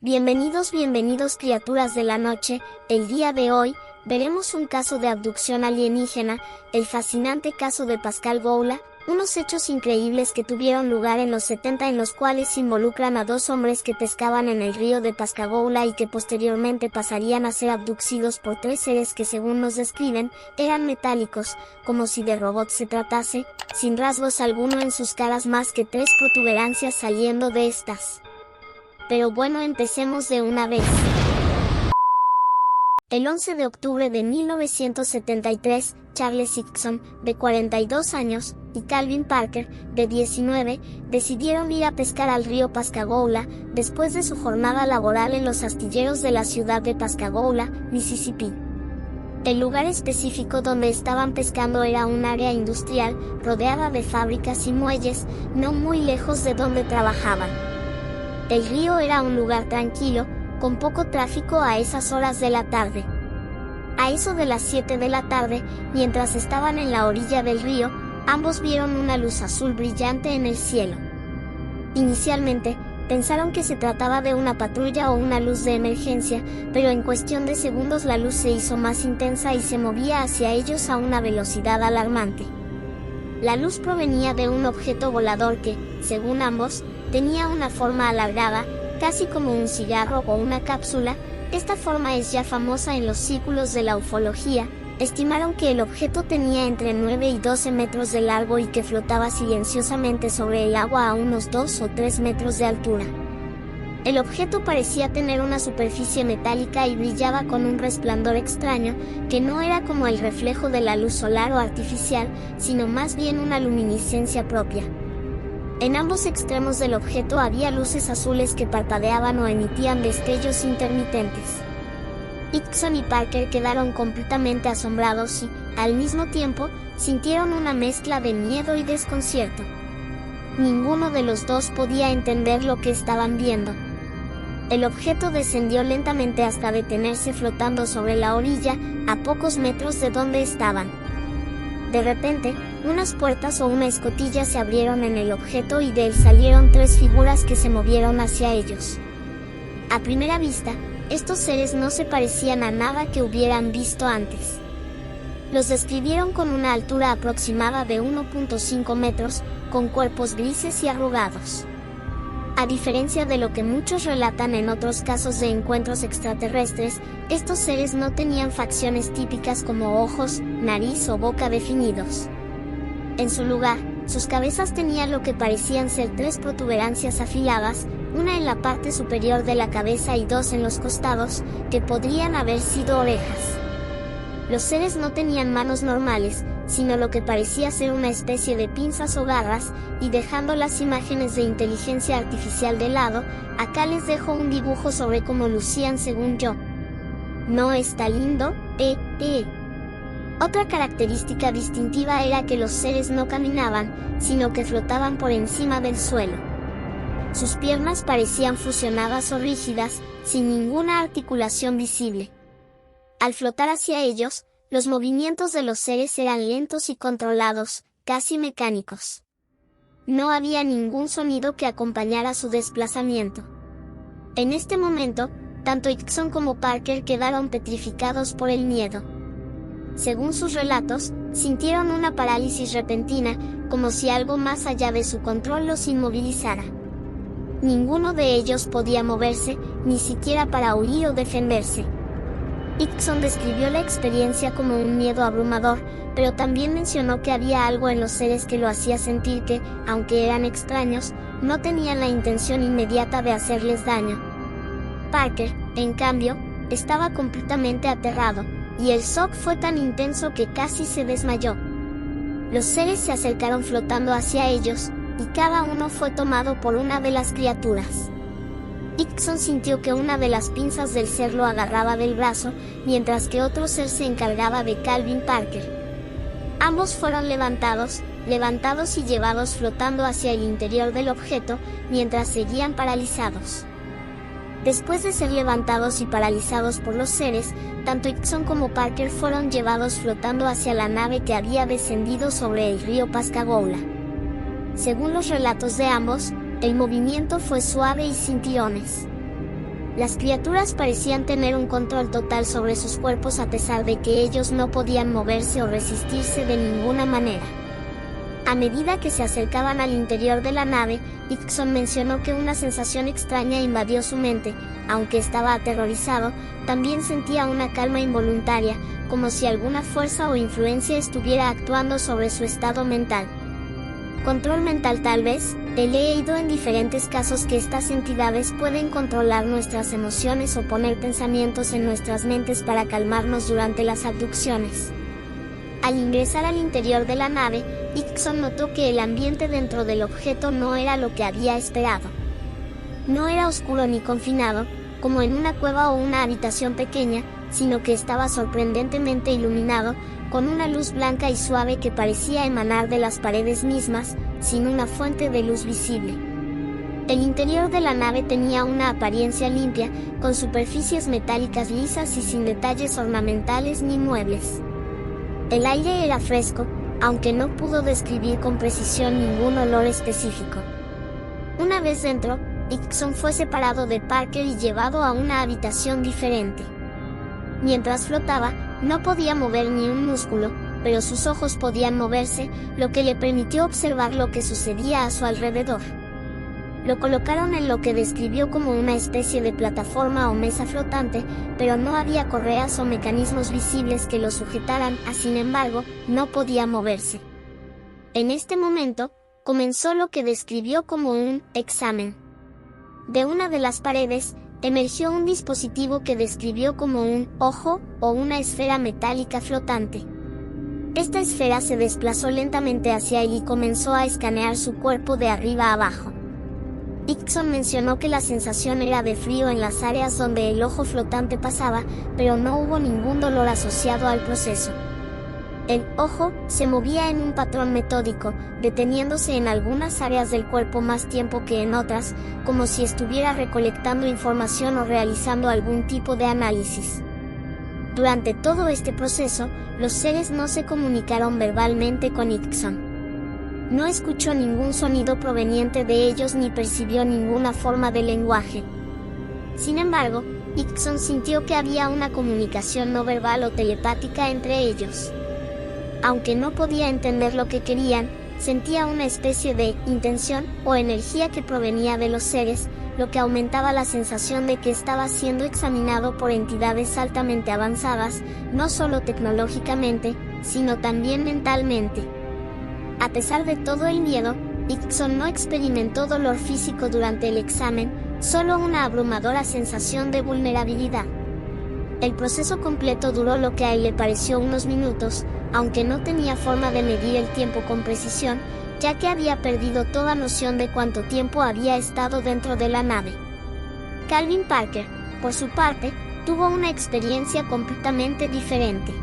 Bienvenidos criaturas de la noche. El día de hoy, veremos un caso de abducción alienígena, el fascinante caso de Pascal Goula, unos hechos increíbles que tuvieron lugar en los 70 en los cuales involucran a dos hombres que pescaban en el río de Pascagoula y que posteriormente pasarían a ser abducidos por tres seres que según nos describen, eran metálicos, como si de robots se tratase, sin rasgos alguno en sus caras más que tres protuberancias saliendo de estas. Pero bueno, empecemos de una vez. El 11 de octubre de 1973, Charles Hickson, de 42 años, y Calvin Parker, de 19, decidieron ir a pescar al río Pascagoula, después de su jornada laboral en los astilleros de la ciudad de Pascagoula, Mississippi. El lugar específico donde estaban pescando era un área industrial, rodeada de fábricas y muelles, no muy lejos de donde trabajaban. El río era un lugar tranquilo, con poco tráfico a esas horas de la tarde. A eso de las 7 de la tarde, mientras estaban en la orilla del río, ambos vieron una luz azul brillante en el cielo. Inicialmente, pensaron que se trataba de una patrulla o una luz de emergencia, pero en cuestión de segundos la luz se hizo más intensa y se movía hacia ellos a una velocidad alarmante. La luz provenía de un objeto volador que, según ambos, tenía una forma alargada, casi como un cigarro o una cápsula. Esta forma es ya famosa en los círculos de la ufología. Estimaron que el objeto tenía entre 9 y 12 metros de largo y que flotaba silenciosamente sobre el agua a unos 2 o 3 metros de altura. El objeto parecía tener una superficie metálica y brillaba con un resplandor extraño, que no era como el reflejo de la luz solar o artificial, sino más bien una luminiscencia propia. En ambos extremos del objeto había luces azules que parpadeaban o emitían destellos intermitentes. Hickson y Parker quedaron completamente asombrados y, al mismo tiempo, sintieron una mezcla de miedo y desconcierto. Ninguno de los dos podía entender lo que estaban viendo. El objeto descendió lentamente hasta detenerse flotando sobre la orilla, a pocos metros de donde estaban. De repente, unas puertas o una escotilla se abrieron en el objeto y de él salieron tres figuras que se movieron hacia ellos. A primera vista, estos seres no se parecían a nada que hubieran visto antes. Los describieron con una altura aproximada de 1.5 metros, con cuerpos grises y arrugados. A diferencia de lo que muchos relatan en otros casos de encuentros extraterrestres, estos seres no tenían facciones típicas como ojos, nariz o boca definidos. En su lugar, sus cabezas tenían lo que parecían ser tres protuberancias afiladas, una en la parte superior de la cabeza y dos en los costados, que podrían haber sido orejas. Los seres no tenían manos normales, sino lo que parecía ser una especie de pinzas o garras, y dejando las imágenes de inteligencia artificial de lado, acá les dejo un dibujo sobre cómo lucían según yo. ¿No está lindo? Otra característica distintiva era que los seres no caminaban, sino que flotaban por encima del suelo. Sus piernas parecían fusionadas o rígidas, sin ninguna articulación visible. Al flotar hacia ellos, los movimientos de los seres eran lentos y controlados, casi mecánicos. No había ningún sonido que acompañara su desplazamiento. En este momento, tanto Hickson como Parker quedaron petrificados por el miedo. Según sus relatos, sintieron una parálisis repentina, como si algo más allá de su control los inmovilizara. Ninguno de ellos podía moverse, ni siquiera para huir o defenderse. Hickson describió la experiencia como un miedo abrumador, pero también mencionó que había algo en los seres que lo hacía sentir que, aunque eran extraños, no tenían la intención inmediata de hacerles daño. Parker, en cambio, estaba completamente aterrado, y el shock fue tan intenso que casi se desmayó. Los seres se acercaron flotando hacia ellos, y cada uno fue tomado por una de las criaturas. Hickson sintió que una de las pinzas del ser lo agarraba del brazo, mientras que otro ser se encargaba de Calvin Parker. Ambos fueron levantados y llevados flotando hacia el interior del objeto, mientras seguían paralizados. Después de ser levantados y paralizados por los seres, tanto Hickson como Parker fueron llevados flotando hacia la nave que había descendido sobre el río Pascagoula. Según los relatos de ambos, el movimiento fue suave y sin tirones. Las criaturas parecían tener un control total sobre sus cuerpos a pesar de que ellos no podían moverse o resistirse de ninguna manera. A medida que se acercaban al interior de la nave, Hickson mencionó que una sensación extraña invadió su mente. Aunque estaba aterrorizado, también sentía una calma involuntaria, como si alguna fuerza o influencia estuviera actuando sobre su estado mental. Control mental tal vez. He leído en diferentes casos que estas entidades pueden controlar nuestras emociones o poner pensamientos en nuestras mentes para calmarnos durante las abducciones. Al ingresar al interior de la nave, Hickson notó que el ambiente dentro del objeto no era lo que había esperado. No era oscuro ni confinado, como en una cueva o una habitación pequeña, sino que estaba sorprendentemente iluminado, con una luz blanca y suave que parecía emanar de las paredes mismas, sin una fuente de luz visible. El interior de la nave tenía una apariencia limpia, con superficies metálicas lisas y sin detalles ornamentales ni muebles. El aire era fresco, aunque no pudo describir con precisión ningún olor específico. Una vez dentro, Hickson fue separado de Parker y llevado a una habitación diferente. Mientras flotaba, no podía mover ni un músculo, pero sus ojos podían moverse, lo que le permitió observar lo que sucedía a su alrededor. Lo colocaron en lo que describió como una especie de plataforma o mesa flotante, pero no había correas o mecanismos visibles que lo sujetaran, sin embargo, no podía moverse. En este momento, comenzó lo que describió como un examen. De una de las paredes, emergió un dispositivo que describió como un ojo o una esfera metálica flotante. Esta esfera se desplazó lentamente hacia él y comenzó a escanear su cuerpo de arriba a abajo. Hickson mencionó que la sensación era de frío en las áreas donde el ojo flotante pasaba, pero no hubo ningún dolor asociado al proceso. El ojo se movía en un patrón metódico, deteniéndose en algunas áreas del cuerpo más tiempo que en otras, como si estuviera recolectando información o realizando algún tipo de análisis. Durante todo este proceso, los seres no se comunicaron verbalmente con Hickson. No escuchó ningún sonido proveniente de ellos ni percibió ninguna forma de lenguaje. Sin embargo, Hickson sintió que había una comunicación no verbal o telepática entre ellos. Aunque no podía entender lo que querían, sentía una especie de intención o energía que provenía de los seres, lo que aumentaba la sensación de que estaba siendo examinado por entidades altamente avanzadas, no solo tecnológicamente, sino también mentalmente. A pesar de todo el miedo, Hickson no experimentó dolor físico durante el examen, solo una abrumadora sensación de vulnerabilidad. El proceso completo duró lo que a él le pareció unos minutos, aunque no tenía forma de medir el tiempo con precisión, ya que había perdido toda noción de cuánto tiempo había estado dentro de la nave. Calvin Parker, por su parte, tuvo una experiencia completamente diferente.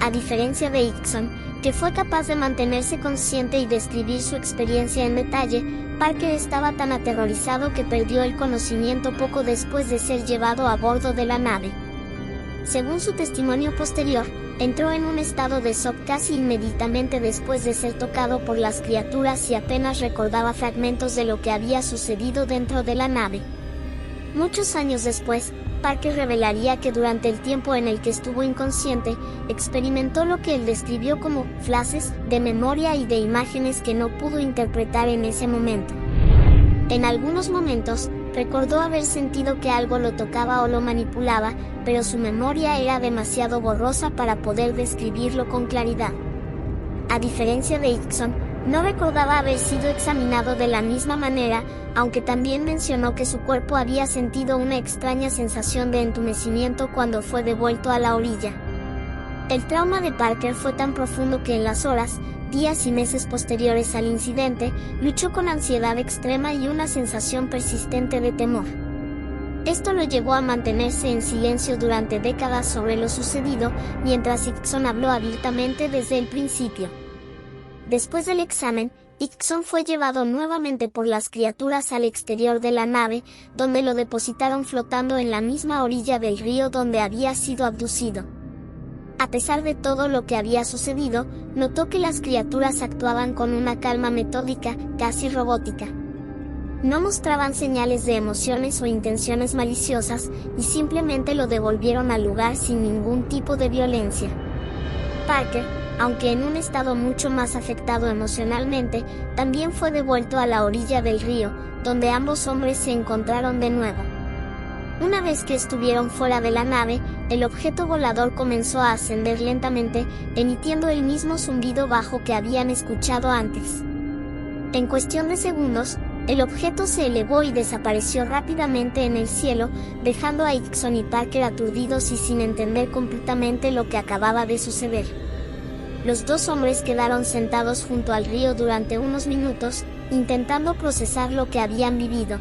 A diferencia de Hickson, que fue capaz de mantenerse consciente y describir su experiencia en detalle, Parker estaba tan aterrorizado que perdió el conocimiento poco después de ser llevado a bordo de la nave. Según su testimonio posterior, entró en un estado de shock casi inmediatamente después de ser tocado por las criaturas y apenas recordaba fragmentos de lo que había sucedido dentro de la nave. Muchos años después, Parker revelaría que durante el tiempo en el que estuvo inconsciente, experimentó lo que él describió como flashes de memoria y de imágenes que no pudo interpretar en ese momento. En algunos momentos, recordó haber sentido que algo lo tocaba o lo manipulaba, pero su memoria era demasiado borrosa para poder describirlo con claridad. A diferencia de Hickson, no recordaba haber sido examinado de la misma manera, aunque también mencionó que su cuerpo había sentido una extraña sensación de entumecimiento cuando fue devuelto a la orilla. El trauma de Parker fue tan profundo que en las horas, días y meses posteriores al incidente, luchó con ansiedad extrema y una sensación persistente de temor. Esto lo llevó a mantenerse en silencio durante décadas sobre lo sucedido, mientras Hickson habló abiertamente desde el principio. Después del examen, Hickson fue llevado nuevamente por las criaturas al exterior de la nave, donde lo depositaron flotando en la misma orilla del río donde había sido abducido. A pesar de todo lo que había sucedido, notó que las criaturas actuaban con una calma metódica, casi robótica. No mostraban señales de emociones o intenciones maliciosas, y simplemente lo devolvieron al lugar sin ningún tipo de violencia. Parker, aunque en un estado mucho más afectado emocionalmente, también fue devuelto a la orilla del río, donde ambos hombres se encontraron de nuevo. Una vez que estuvieron fuera de la nave, el objeto volador comenzó a ascender lentamente, emitiendo el mismo zumbido bajo que habían escuchado antes. En cuestión de segundos, el objeto se elevó y desapareció rápidamente en el cielo, dejando a Hickson y Parker aturdidos y sin entender completamente lo que acababa de suceder. Los dos hombres quedaron sentados junto al río durante unos minutos, intentando procesar lo que habían vivido.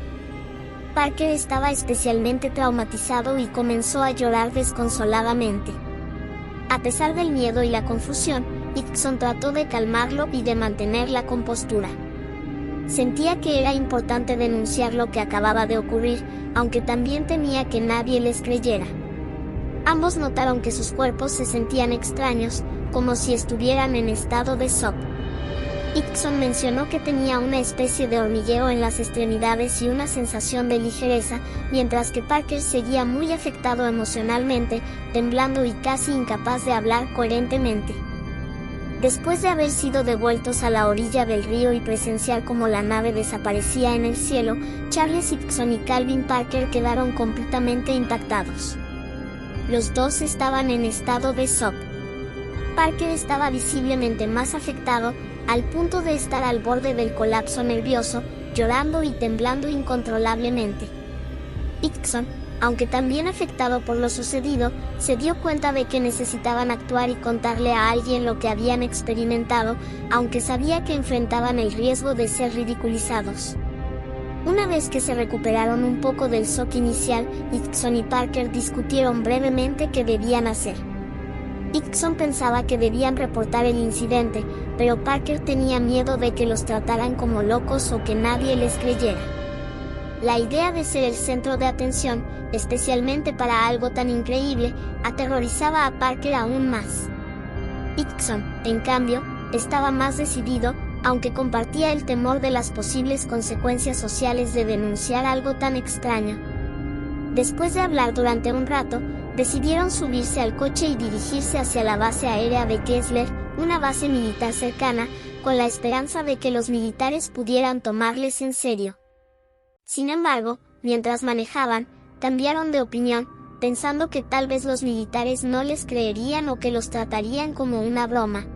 Parker estaba especialmente traumatizado y comenzó a llorar desconsoladamente. A pesar del miedo y la confusión, Hickson trató de calmarlo y de mantener la compostura. Sentía que era importante denunciar lo que acababa de ocurrir, aunque también temía que nadie les creyera. Ambos notaron que sus cuerpos se sentían extraños, como si estuvieran en estado de shock. Hickson mencionó que tenía una especie de hormigueo en las extremidades y una sensación de ligereza, mientras que Parker seguía muy afectado emocionalmente, temblando y casi incapaz de hablar coherentemente. Después de haber sido devueltos a la orilla del río y presenciar cómo la nave desaparecía en el cielo, Charles Hickson y Calvin Parker quedaron completamente impactados. Los dos estaban en estado de shock. Parker estaba visiblemente más afectado, al punto de estar al borde del colapso nervioso, llorando y temblando incontrolablemente. Hickson, aunque también afectado por lo sucedido, se dio cuenta de que necesitaban actuar y contarle a alguien lo que habían experimentado, aunque sabía que enfrentaban el riesgo de ser ridiculizados. Una vez que se recuperaron un poco del shock inicial, Hickson y Parker discutieron brevemente qué debían hacer. Hickson pensaba que debían reportar el incidente, pero Parker tenía miedo de que los trataran como locos o que nadie les creyera. La idea de ser el centro de atención, especialmente para algo tan increíble, aterrorizaba a Parker aún más. Hickson, en cambio, estaba más decidido, aunque compartía el temor de las posibles consecuencias sociales de denunciar algo tan extraño. Después de hablar durante un rato, decidieron subirse al coche y dirigirse hacia la base aérea de Kessler, una base militar cercana, con la esperanza de que los militares pudieran tomarles en serio. Sin embargo, mientras manejaban, cambiaron de opinión, pensando que tal vez los militares no les creerían o que los tratarían como una broma.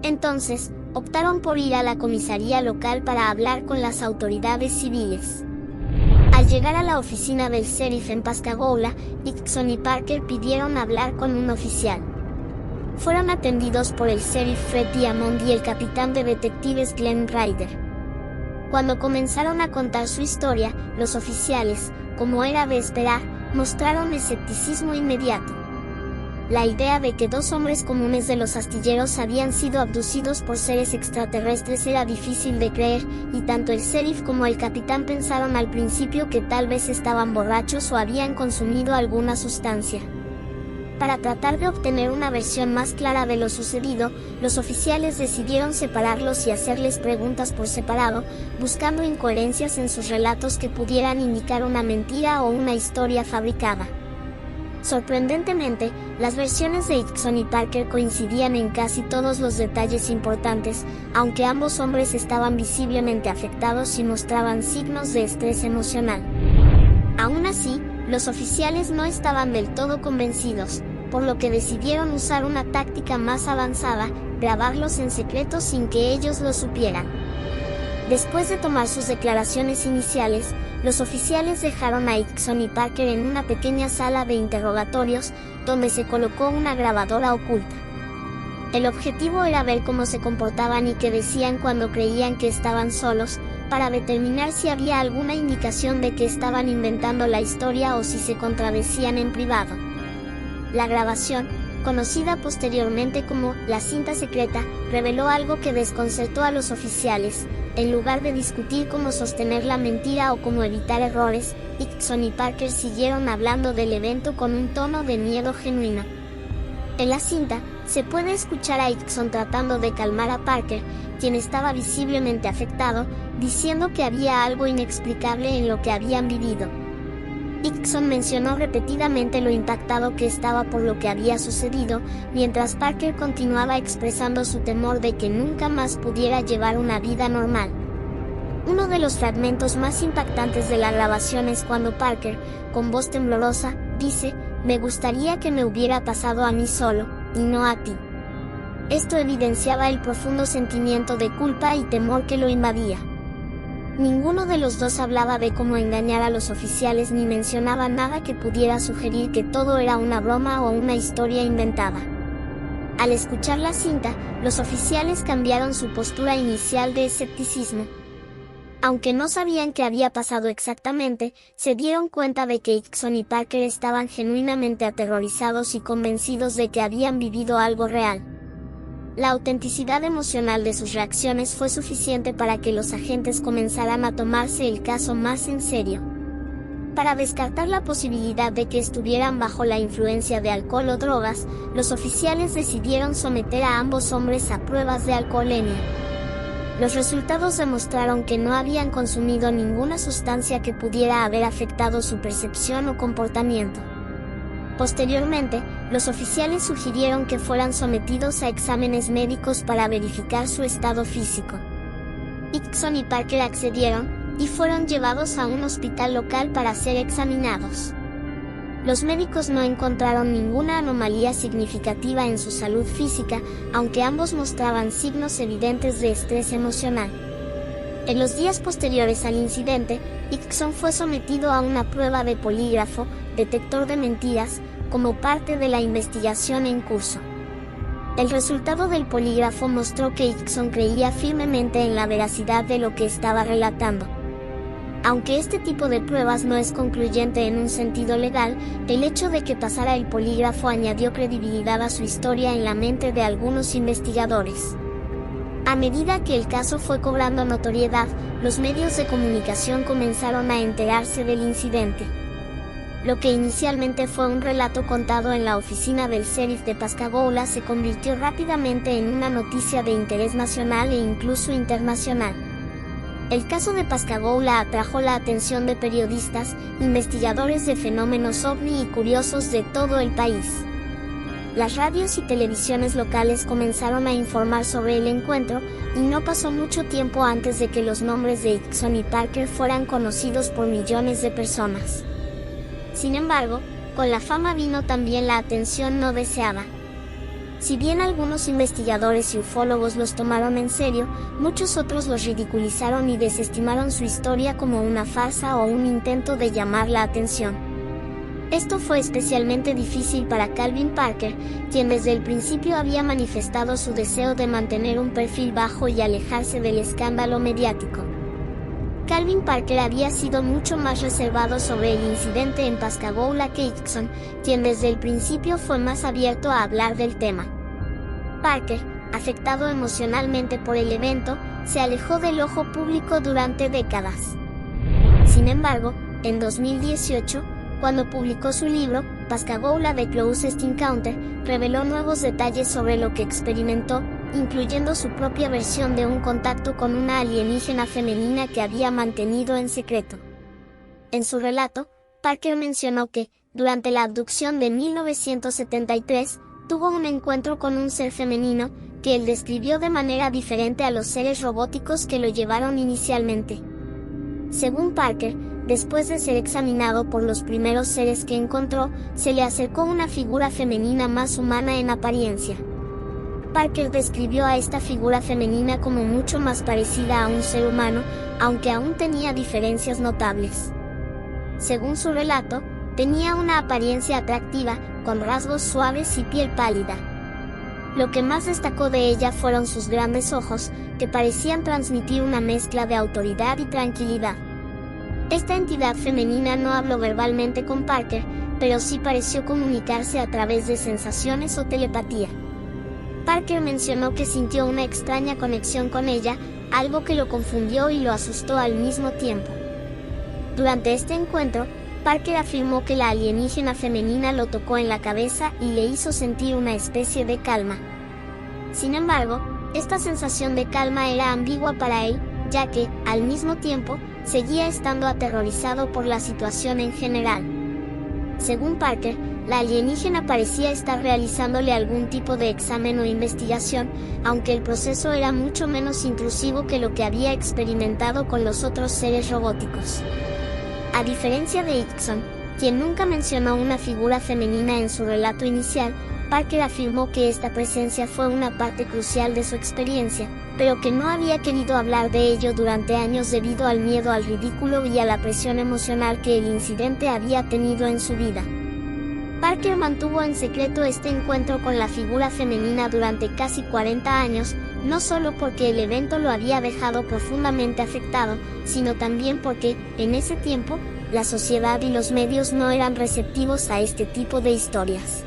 Entonces, optaron por ir a la comisaría local para hablar con las autoridades civiles. Al llegar a la oficina del sheriff en Pascagoula, Hickson y Parker pidieron hablar con un oficial. Fueron atendidos por el sheriff Fred Diamond y el capitán de detectives Glenn Ryder. Cuando comenzaron a contar su historia, los oficiales, como era de esperar, mostraron escepticismo inmediato. La idea de que dos hombres comunes de los astilleros habían sido abducidos por seres extraterrestres era difícil de creer, y tanto el sheriff como el capitán pensaron al principio que tal vez estaban borrachos o habían consumido alguna sustancia. Para tratar de obtener una versión más clara de lo sucedido, los oficiales decidieron separarlos y hacerles preguntas por separado, buscando incoherencias en sus relatos que pudieran indicar una mentira o una historia fabricada. Sorprendentemente, las versiones de Hickson y Parker coincidían en casi todos los detalles importantes, aunque ambos hombres estaban visiblemente afectados y mostraban signos de estrés emocional. Aún así, los oficiales no estaban del todo convencidos, por lo que decidieron usar una táctica más avanzada, grabarlos en secreto sin que ellos lo supieran. Después de tomar sus declaraciones iniciales, los oficiales dejaron a Hickson y Parker en una pequeña sala de interrogatorios, donde se colocó una grabadora oculta. El objetivo era ver cómo se comportaban y qué decían cuando creían que estaban solos, para determinar si había alguna indicación de que estaban inventando la historia o si se contradecían en privado. La grabación, conocida posteriormente como la cinta secreta, reveló algo que desconcertó a los oficiales. En lugar de discutir cómo sostener la mentira o cómo evitar errores, Hickson y Parker siguieron hablando del evento con un tono de miedo genuino. En la cinta, Se puede escuchar a Hickson tratando de calmar a Parker, quien estaba visiblemente afectado, diciendo que había algo inexplicable en lo que habían vivido. Hickson mencionó repetidamente lo impactado que estaba por lo que había sucedido, mientras Parker continuaba expresando su temor de que nunca más pudiera llevar una vida normal. Uno de los fragmentos más impactantes de la grabación es cuando Parker, con voz temblorosa, dice: "Me gustaría que me hubiera pasado a mí solo, y no a ti". Esto evidenciaba el profundo sentimiento de culpa y temor que lo invadía. Ninguno de los dos hablaba de cómo engañar a los oficiales ni mencionaba nada que pudiera sugerir que todo era una broma o una historia inventada. Al escuchar la cinta, los oficiales cambiaron su postura inicial de escepticismo. Aunque no sabían qué había pasado exactamente, se dieron cuenta de que Hickson y Parker estaban genuinamente aterrorizados y convencidos de que habían vivido algo real. La autenticidad emocional de sus reacciones fue suficiente para que los agentes comenzaran a tomarse el caso más en serio. Para descartar la posibilidad de que estuvieran bajo la influencia de alcohol o drogas, los oficiales decidieron someter a ambos hombres a pruebas de alcoholemia. Los resultados demostraron que no habían consumido ninguna sustancia que pudiera haber afectado su percepción o comportamiento. Posteriormente, los oficiales sugirieron que fueran sometidos a exámenes médicos para verificar su estado físico. Hickson y Parker accedieron, y fueron llevados a un hospital local para ser examinados. Los médicos no encontraron ninguna anomalía significativa en su salud física, aunque ambos mostraban signos evidentes de estrés emocional. En los días posteriores al incidente, Hickson fue sometido a una prueba de polígrafo, detector de mentiras, como parte de la investigación en curso. El resultado del polígrafo mostró que Hickson creía firmemente en la veracidad de lo que estaba relatando. Aunque este tipo de pruebas no es concluyente en un sentido legal, el hecho de que pasara el polígrafo añadió credibilidad a su historia en la mente de algunos investigadores. A medida que el caso fue cobrando notoriedad, los medios de comunicación comenzaron a enterarse del incidente. Lo que inicialmente fue un relato contado en la oficina del sheriff de Pascagoula se convirtió rápidamente en una noticia de interés nacional e incluso internacional. El caso de Pascagoula atrajo la atención de periodistas, investigadores de fenómenos ovni y curiosos de todo el país. Las radios y televisiones locales comenzaron a informar sobre el encuentro, y no pasó mucho tiempo antes de que los nombres de Hickson y Parker fueran conocidos por millones de personas. Sin embargo, con la fama vino también la atención no deseada. Si bien algunos investigadores y ufólogos los tomaron en serio, muchos otros los ridiculizaron y desestimaron su historia como una farsa o un intento de llamar la atención. Esto fue especialmente difícil para Calvin Parker, quien desde el principio había manifestado su deseo de mantener un perfil bajo y alejarse del escándalo mediático. Calvin Parker había sido mucho más reservado sobre el incidente en Pascagoula que Hickson, quien desde el principio fue más abierto a hablar del tema. Parker, afectado emocionalmente por el evento, se alejó del ojo público durante décadas. Sin embargo, en 2018, cuando publicó su libro, Pascagoula: The Closest Encounter, reveló nuevos detalles sobre lo que experimentó, incluyendo su propia versión de un contacto con una alienígena femenina que había mantenido en secreto. En su relato, Parker mencionó que, durante la abducción de 1973, tuvo un encuentro con un ser femenino, que él describió de manera diferente a los seres robóticos que lo llevaron inicialmente. Según Parker, después de ser examinado por los primeros seres que encontró, se le acercó una figura femenina más humana en apariencia. Parker describió a esta figura femenina como mucho más parecida a un ser humano, aunque aún tenía diferencias notables. Según su relato, tenía una apariencia atractiva, con rasgos suaves y piel pálida. Lo que más destacó de ella fueron sus grandes ojos, que parecían transmitir una mezcla de autoridad y tranquilidad. Esta entidad femenina no habló verbalmente con Parker, pero sí pareció comunicarse a través de sensaciones o telepatía. Parker mencionó que sintió una extraña conexión con ella, algo que lo confundió y lo asustó al mismo tiempo. Durante este encuentro, Parker afirmó que la alienígena femenina lo tocó en la cabeza y le hizo sentir una especie de calma. Sin embargo, esta sensación de calma era ambigua para él, ya que, al mismo tiempo, seguía estando aterrorizado por la situación en general. Según Parker, la alienígena parecía estar realizándole algún tipo de examen o investigación, aunque el proceso era mucho menos intrusivo que lo que había experimentado con los otros seres robóticos. A diferencia de Hickson, quien nunca mencionó una figura femenina en su relato inicial, Parker afirmó que esta presencia fue una parte crucial de su experiencia, pero que no había querido hablar de ello durante años debido al miedo al ridículo y a la presión emocional que el incidente había tenido en su vida. Parker mantuvo en secreto este encuentro con la figura femenina durante casi 40 años, no solo porque el evento lo había dejado profundamente afectado, sino también porque, en ese tiempo, la sociedad y los medios no eran receptivos a este tipo de historias.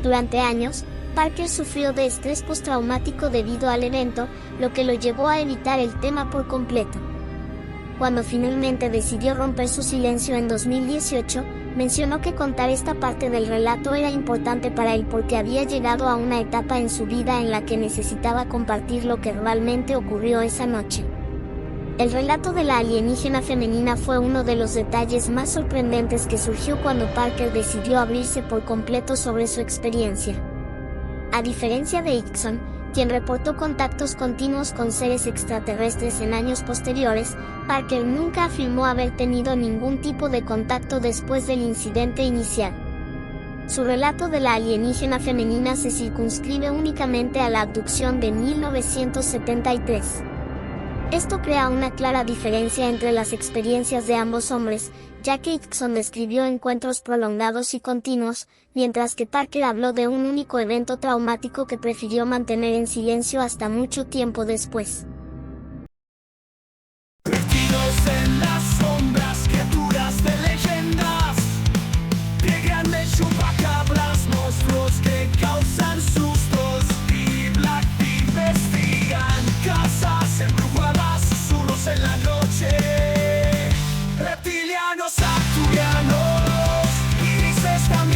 Durante años, Parker sufrió de estrés postraumático debido al evento, lo que lo llevó a evitar el tema por completo. Cuando finalmente decidió romper su silencio en 2018, mencionó que contar esta parte del relato era importante para él porque había llegado a una etapa en su vida en la que necesitaba compartir lo que realmente ocurrió esa noche. El relato de la alienígena femenina fue uno de los detalles más sorprendentes que surgió cuando Parker decidió abrirse por completo sobre su experiencia. A diferencia de Hickson, quien reportó contactos continuos con seres extraterrestres en años posteriores, Parker nunca afirmó haber tenido ningún tipo de contacto después del incidente inicial. Su relato de la alienígena femenina se circunscribe únicamente a la abducción de 1973. Esto crea una clara diferencia entre las experiencias de ambos hombres, ya que Hickson describió encuentros prolongados y continuos, mientras que Parker habló de un único evento traumático que prefirió mantener en silencio hasta mucho tiempo después. Perdidos en